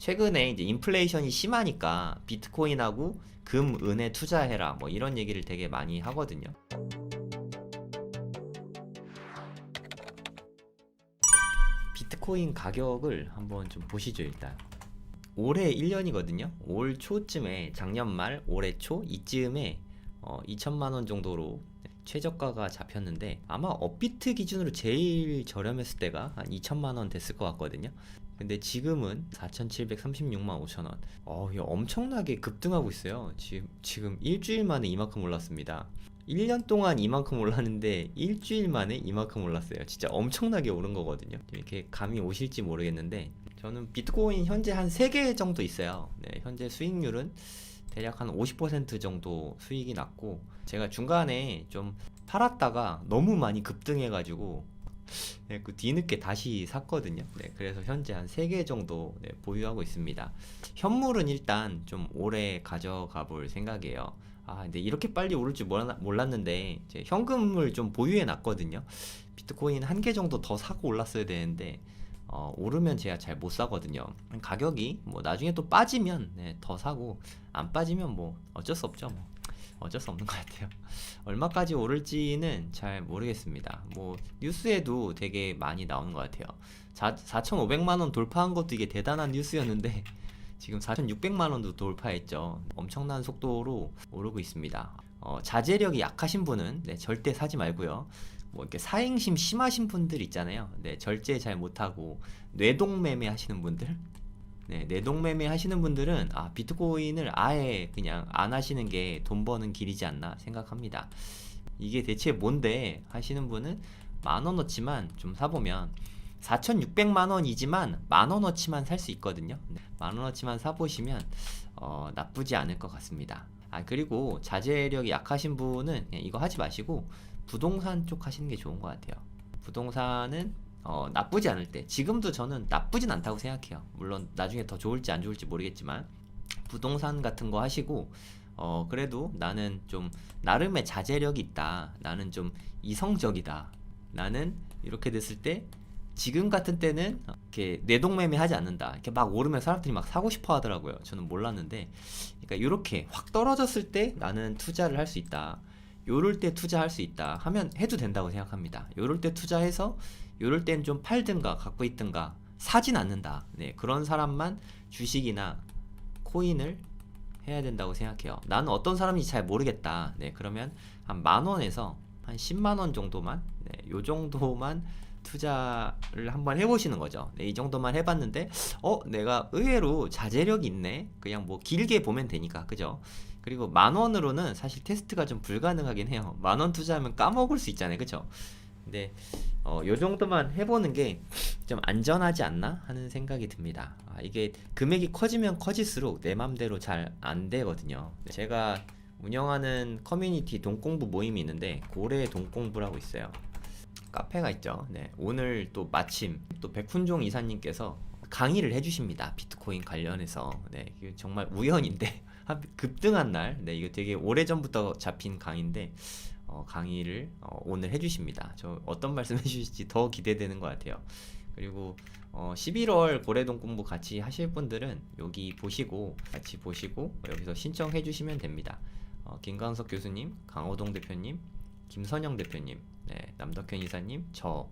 최근에 이제 인플레이션이 심하니까 비트코인하고 금, 은에 투자해라 뭐 이런 얘기를 되게 많이 하거든요. 비트코인 가격을 한번 좀 보시죠. 일단 올해 1년이거든요. 올 초쯤에, 작년 말 올해 초 이쯤에 2천만 원 정도로 최저가가 잡혔는데, 아마 업비트 기준으로 제일 저렴했을 때가 한 2천만 원 됐을 것 같거든요. 근데 지금은 4,736만 5천 원. 이거 엄청나게 급등하고 있어요. 지금 일주일 만에 이만큼 올랐습니다. 1년 동안 이만큼 올랐는데 일주일 만에 이만큼 올랐어요. 진짜 엄청나게 오른 거거든요. 이렇게 감이 오실지 모르겠는데, 저는 비트코인 현재 한 3개 정도 있어요. 네, 현재 수익률은 대략 한 50% 정도 수익이 났고, 제가 중간에 좀 팔았다가 너무 많이 급등해가지고 네, 그 뒤늦게 다시 샀거든요. 네, 그래서 현재 한 3개 정도 네, 보유하고 있습니다. 현물은 일단 좀 오래 가져가 볼 생각이에요. 근데 이렇게 빨리 오를 줄 몰랐는데 이제 현금을 좀 보유해 놨거든요. 비트코인 한 개 정도 더 사고 올랐어야 되는데 오르면 제가 잘 못 사거든요. 가격이 뭐 나중에 또 빠지면 네, 더 사고, 안 빠지면 뭐 어쩔 수 없죠. 뭐 어쩔 수 없는 것 같아요. 얼마까지 오를지는 잘 모르겠습니다. 뭐 뉴스에도 되게 많이 나오는 것 같아요. 4,500만 원 돌파한 것도 이게 대단한 뉴스였는데 지금 4,600만 원도 돌파했죠. 엄청난 속도로 오르고 있습니다. 자제력이 약하신 분은 네, 절대 사지 말고요. 뭐 이렇게 사행심 심하신 분들 있잖아요. 네, 절제 잘 못하고 뇌동매매 하시는 분들, 네, 뇌동매매 하시는 분들은 비트코인을 아예 그냥 안 하시는 게 돈 버는 길이지 않나 생각합니다. 이게 대체 뭔데 하시는 분은 10,000원어치만 좀 사보면 4,600만 원이지만 10,000원어치만 살 수 있거든요. 10,000원어치만 사보시면 나쁘지 않을 것 같습니다. 그리고 자제력이 약하신 분은 그냥 이거 하지 마시고 부동산 쪽 하시는 게 좋은 것 같아요. 부동산은 나쁘지 않을 때, 지금도 저는 나쁘진 않다고 생각해요. 물론 나중에 더 좋을지 안 좋을지 모르겠지만 부동산 같은 거 하시고, 그래도 나는 좀 나름의 자제력이 있다, 나는 좀 이성적이다, 나는 이렇게 됐을 때 지금 같은 때는 이렇게 뇌동매매 하지 않는다, 이렇게 막 오르면 사람들이 막 사고 싶어 하더라고요. 저는 몰랐는데, 그러니까 이렇게 확 떨어졌을 때 나는 투자를 할 수 있다, 요럴 때 투자할 수 있다 하면 해도 된다고 생각합니다. 요럴 때 투자해서 요럴 땐 좀 팔든가 갖고 있든가, 사진 않는다. 네, 그런 사람만 주식이나 코인을 해야 된다고 생각해요. 나는 어떤 사람인지 잘 모르겠다. 네, 그러면 한 10,000원에서 한 100,000원 정도만, 네, 요 정도만 투자를 한번 해보시는 거죠. 네, 이 정도만 해봤는데, 내가 의외로 자제력이 있네. 그냥 뭐 길게 보면 되니까, 그죠? 그리고 10,000원으로는 사실 테스트가 좀 불가능하긴 해요. 10,000원 투자하면 까먹을 수 있잖아요, 그죠? 근데 요 정도만 해보는 게 좀 안전하지 않나 하는 생각이 듭니다. 이게 금액이 커지면 커질수록 내 맘대로 잘 안 되거든요. 제가 운영하는 커뮤니티 돈공부 모임이 있는데, 고래 돈공부라고 있어요. 카페가 있죠. 네, 오늘 또 마침 또 백훈종 이사님께서 강의를 해주십니다. 비트코인 관련해서. 네, 이게 정말 우연인데 급등한 날, 네, 이거 되게 오래전부터 잡힌 강의인데 강의를 오늘 해주십니다. 저 어떤 말씀 해주실지 더 기대되는 것 같아요. 그리고 11월 고래동 공부 같이 하실 분들은 여기 보시고 같이 보시고 여기서 신청해 주시면 됩니다. 김광석 교수님, 강호동 대표님, 김선영 대표님, 네, 남덕현 이사님, 저,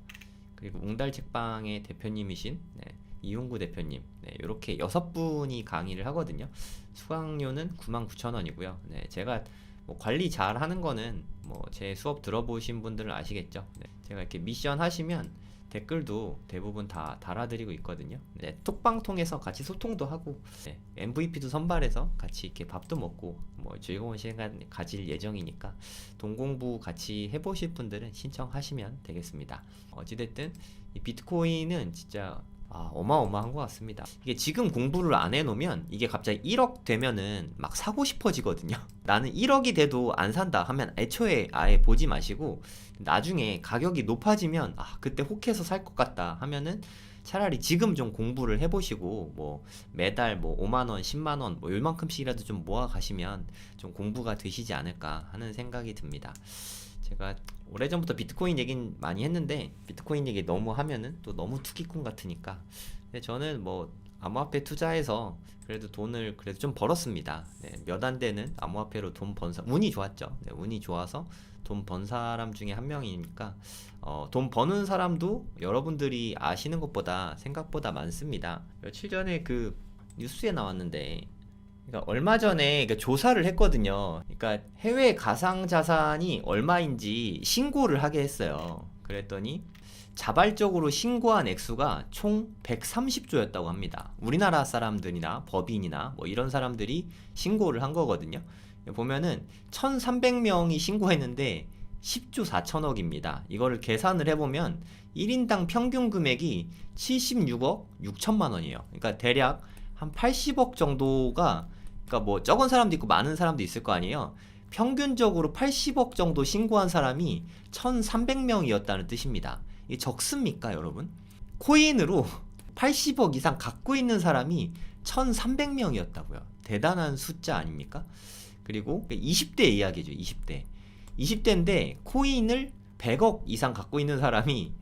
그리고 웅달 책방의 대표님이신 네, 이용구 대표님, 네, 이렇게 6분이 강의를 하거든요. 수강료는 99,000원이고요. 네, 제가 뭐 관리 잘 하는 거는 뭐 제 수업 들어보신 분들은 아시겠죠. 네, 제가 이렇게 미션 하시면 댓글도 대부분 다 달아드리고 있거든요. 네, 톡방 통해서 같이 소통도 하고, 네, MVP도 선발해서 같이 이렇게 밥도 먹고 뭐 즐거운 시간 가질 예정이니까 동공부 같이 해보실 분들은 신청하시면 되겠습니다. 어찌됐든 이 비트코인은 진짜 어마어마한 것 같습니다. 이게 지금 공부를 안 해놓으면 이게 갑자기 1억 되면은 막 사고 싶어지거든요. 나는 1억이 돼도 안 산다 하면 애초에 아예 보지 마시고, 나중에 가격이 높아지면 그때 혹해서 살 것 같다 하면은 차라리 지금 좀 공부를 해보시고, 뭐 매달 뭐 5만원, 10만원 뭐 요만큼씩이라도 좀 모아 가시면 좀 공부가 되시지 않을까 하는 생각이 듭니다. 제가 오래전부터 비트코인 얘긴 많이 했는데 비트코인 얘기 너무 하면은 또 너무 투기꾼 같으니까, 근데 저는 뭐 암호화폐 투자해서 그래도 돈을 그래도 좀 벌었습니다. 네, 몇 안 되는 암호화폐로 돈 번 사람, 운이 좋았죠. 네, 운이 좋아서 돈 번 사람 중에 한 명이니까 돈 버는 사람도 여러분들이 아시는 것보다 생각보다 많습니다. 며칠 전에 그 뉴스에 나왔는데, 그러니까 얼마 전에 그 조사를 했거든요. 그러니까 해외 가상 자산이 얼마인지 신고를 하게 했어요. 그랬더니 자발적으로 신고한 액수가 총 130조였다고 합니다. 우리나라 사람들이나 법인이나 뭐 이런 사람들이 신고를 한 거거든요. 보면은 1300명이 신고했는데 10조 4천억입니다. 이거를 계산을 해보면 1인당 평균 금액이 76억 6천만 원이에요. 그러니까 대략 한 80억 정도가, 그러니까 뭐 적은 사람도 있고 많은 사람도 있을 거 아니에요. 평균적으로 80억 정도 신고한 사람이 1300명이었다는 뜻입니다. 이게 적습니까, 여러분? 코인으로 80억 이상 갖고 있는 사람이 1300명이었다고요. 대단한 숫자 아닙니까? 그리고 20대 이야기죠. 20대인데 코인을 100억 이상 갖고 있는 사람이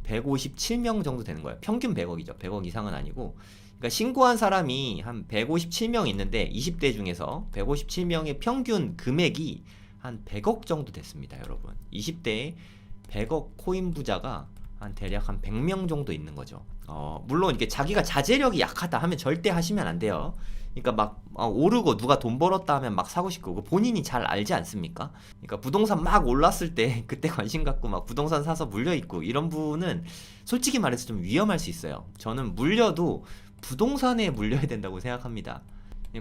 157명 정도 되는 거예요. 평균 100억이죠. 100억 이상은 아니고. 그러니까 신고한 사람이 한 157명 있는데 20대 중에서 157명의 평균 금액이 한 100억 정도 됐습니다, 여러분. 20대에 100억 코인 부자가 한 대략 한 100명 정도 있는 거죠. 물론 이렇게 자기가 자제력이 약하다 하면 절대 하시면 안 돼요. 그러니까 막 오르고 누가 돈 벌었다 하면 막 사고 싶고, 본인이 잘 알지 않습니까? 그러니까 부동산 막 올랐을 때 그때 관심 갖고 막 부동산 사서 물려 있고 이런 분은 솔직히 말해서 좀 위험할 수 있어요. 저는 물려도 부동산에 물려야 된다고 생각합니다.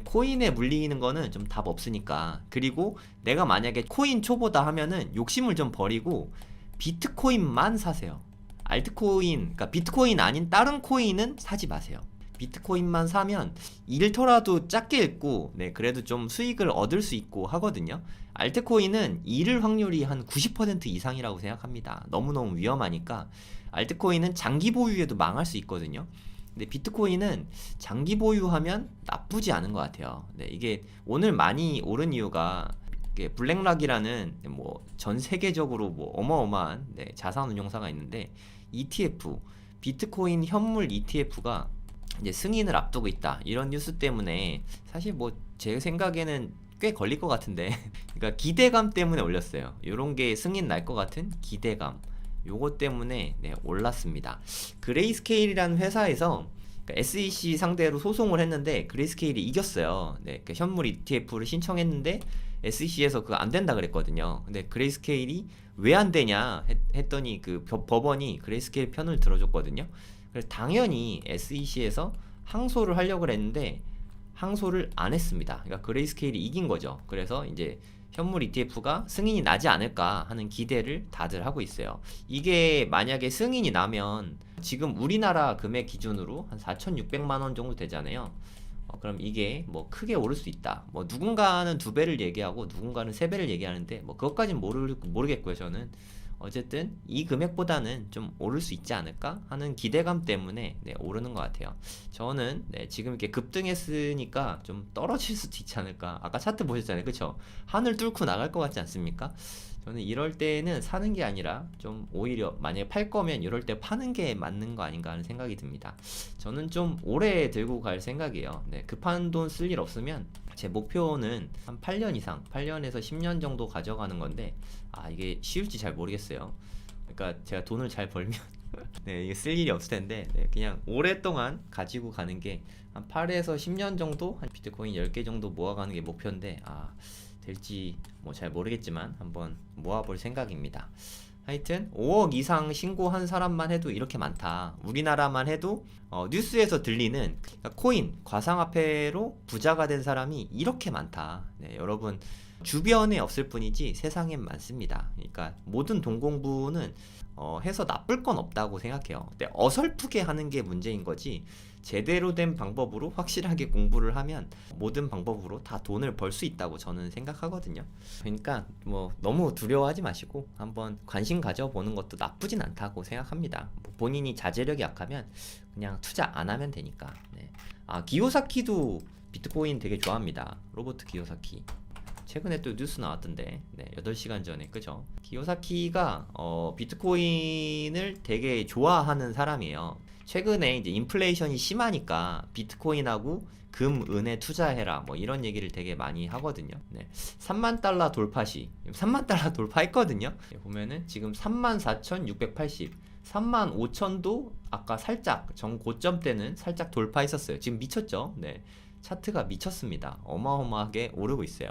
코인에 물리는 거는 좀 답 없으니까. 그리고 내가 만약에 코인 초보다 하면은 욕심을 좀 버리고 비트코인만 사세요. 알트코인, 그러니까 비트코인 아닌 다른 코인은 사지 마세요. 비트코인만 사면 잃더라도 작게 잃고, 네, 그래도 좀 수익을 얻을 수 있고 하거든요. 알트코인은 잃을 확률이 한 90% 이상이라고 생각합니다. 너무너무 위험하니까. 알트코인은 장기 보유에도 망할 수 있거든요. 근데 비트코인은 장기 보유하면 나쁘지 않은 것 같아요. 네, 이게 오늘 많이 오른 이유가 블랙락이라는 뭐 전 세계적으로 뭐 어마어마한, 네, 자산 운용사가 있는데 ETF, 비트코인 현물 ETF가 이제 승인을 앞두고 있다, 이런 뉴스 때문에 사실 뭐 제 생각에는 꽤 걸릴 것 같은데 그러니까 기대감 때문에 올렸어요. 요런 게 승인 날 것 같은 기대감, 요거 때문에, 네, 올랐습니다. 그레이스케일이라는 회사에서 SEC 상대로 소송을 했는데 그레이스케일이 이겼어요. 네, 그 현물 ETF를 신청했는데 SEC에서 그거 안 된다 그랬거든요. 근데 그레이스케일이 왜 안 되냐 했더니 그 법원이 그레이스케일 편을 들어줬거든요. 그래서 당연히 SEC에서 항소를 하려고 했는데 항소를 안 했습니다. 그러니까 그레이스케일이 이긴 거죠. 그래서 이제 현물 ETF가 승인이 나지 않을까 하는 기대를 다들 하고 있어요. 이게 만약에 승인이 나면 지금 우리나라 금액 기준으로 한 4,600만 원 정도 되잖아요. 그럼 이게 뭐 크게 오를 수 있다. 뭐 누군가는 2배를 얘기하고 누군가는 3배를 얘기하는데 뭐 그것까진 모르겠고요, 저는. 어쨌든 이 금액보다는 좀 오를 수 있지 않을까 하는 기대감 때문에, 네, 오르는 것 같아요. 저는, 네, 지금 이렇게 급등했으니까 좀 떨어질 수도 있지 않을까. 아까 차트 보셨잖아요, 그쵸? 하늘 뚫고 나갈 것 같지 않습니까? 저는 이럴 때는 사는 게 아니라 좀 오히려 만약에 팔 거면 이럴 때 파는 게 맞는 거 아닌가 하는 생각이 듭니다. 저는 좀 오래 들고 갈 생각이에요. 네, 급한 돈 쓸 일 없으면 제 목표는 한 8년 이상, 8년에서 10년 정도 가져가는 건데, 이게 쉬울지 잘 모르겠어요. 그러니까 제가 돈을 잘 벌면 네, 이게 쓸 일이 없을 텐데, 네, 그냥 오랫동안 가지고 가는 게 한 8에서 10년 정도, 한 비트코인 10개 정도 모아가는 게 목표인데, 될지 뭐 잘 모르겠지만 한번 모아볼 생각입니다. 하여튼 5억 이상 신고한 사람만 해도 이렇게 많다. 우리나라만 해도 뉴스에서 들리는 코인, 가상화폐로 부자가 된 사람이 이렇게 많다. 네, 여러분 주변에 없을 뿐이지 세상엔 많습니다. 그러니까 모든 돈 공부는 해서 나쁠 건 없다고 생각해요. 근데 어설프게 하는 게 문제인 거지, 제대로 된 방법으로 확실하게 공부를 하면 모든 방법으로 다 돈을 벌 수 있다고 저는 생각하거든요. 그러니까 뭐 너무 두려워하지 마시고 한번 관심 가져보는 것도 나쁘진 않다고 생각합니다. 뭐 본인이 자제력이 약하면 그냥 투자 안 하면 되니까. 네. 기요사키도 비트코인 되게 좋아합니다. 로버트 기요사키. 최근에 또 뉴스 나왔던데, 네, 8시간 전에, 그죠? 기요사키가 비트코인을 되게 좋아하는 사람이에요. 최근에 이제 인플레이션이 심하니까 비트코인하고 금, 은에 투자해라 뭐 이런 얘기를 되게 많이 하거든요. 네. 3만 달러 돌파 시 3만 달러 돌파했거든요. 네, 보면은 지금 34,680 3만 5천도 아까 살짝 정 고점 때는 살짝 돌파했었어요. 지금 미쳤죠? 네. 차트가 미쳤습니다. 어마어마하게 오르고 있어요.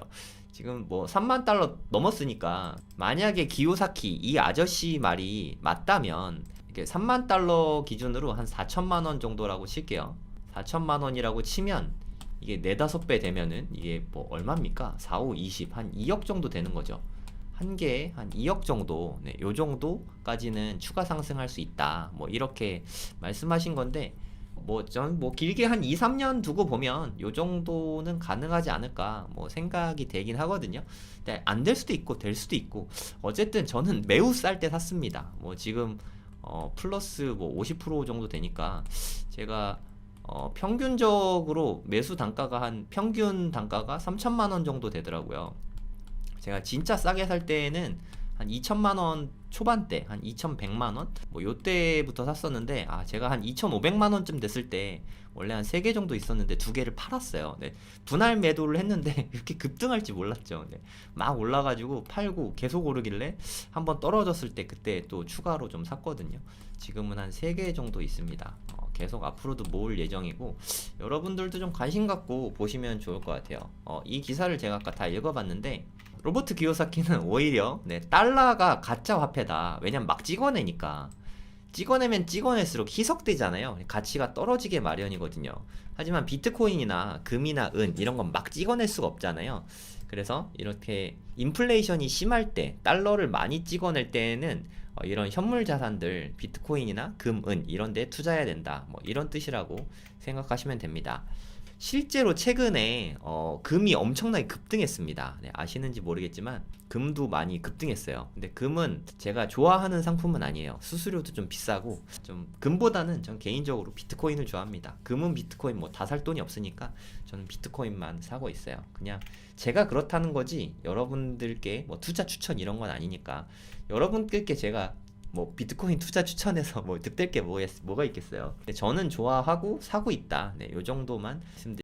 지금 뭐 3만 달러 넘었으니까 만약에 기요사키 이 아저씨 말이 맞다면 이게 3만 달러 기준으로 한 4천만 원 정도라고 칠게요. 4천만 원이라고 치면 이게 4, 5배 되면은 이게 뭐 얼마입니까? 4, 5, 20, 한 2억 정도 되는 거죠. 한 개에 한 2억 정도, 네, 요 정도까지는 추가 상승할 수 있다. 뭐 이렇게 말씀하신 건데 뭐 전 뭐 길게 한 2, 3년 두고 보면 요 정도는 가능하지 않을까 뭐 생각이 되긴 하거든요. 근데 안 될 수도 있고 될 수도 있고 어쨌든 저는 매우 쌀 때 샀습니다. 뭐 지금 플러스 뭐 50% 정도 되니까 제가 평균적으로 매수 단가가 한 평균 단가가 3천만 원 정도 되더라고요. 제가 진짜 싸게 살 때에는 한 2천만 원 초반대, 한 2,100만 원? 뭐 요때부터 샀었는데 제가 한 2,500만 원쯤 됐을 때 원래 한 3개 정도 있었는데 2개를 팔았어요. 네. 분할 매도를 했는데 이렇게 급등할지 몰랐죠. 네. 막 올라가지고 팔고 계속 오르길래 한번 떨어졌을 때 그때 또 추가로 좀 샀거든요. 지금은 한 3개 정도 있습니다. 계속 앞으로도 모을 예정이고 여러분들도 좀 관심 갖고 보시면 좋을 것 같아요. 이 기사를 제가 아까 다 읽어봤는데 로버트 기요사키는 오히려 달러가 가짜 화폐다. 왜냐면 막 찍어내니까. 찍어내면 찍어낼수록 희석되잖아요. 가치가 떨어지게 마련이거든요. 하지만 비트코인이나 금이나 은 이런 건 막 찍어낼 수가 없잖아요. 그래서 이렇게 인플레이션이 심할 때 달러를 많이 찍어낼 때에는 이런 현물 자산들 비트코인이나 금, 은 이런 데 투자해야 된다. 뭐 이런 뜻이라고 생각하시면 됩니다. 실제로 최근에 금이 엄청나게 급등했습니다. 네, 아시는지 모르겠지만 금도 많이 급등했어요. 근데 금은 제가 좋아하는 상품은 아니에요. 수수료도 좀 비싸고 좀 금보다는 전 개인적으로 비트코인을 좋아합니다. 금은 비트코인 뭐 다 살 돈이 없으니까 저는 비트코인만 사고 있어요. 그냥 제가 그렇다는 거지 여러분들께 뭐 투자 추천 이런 건 아니니까 여러분들께 제가 뭐 비트코인 투자 추천해서 뭐 득될 게 뭐가 있겠어요. 근데 저는 좋아하고 사고 있다. 네, 요 정도만 말씀드릴게요.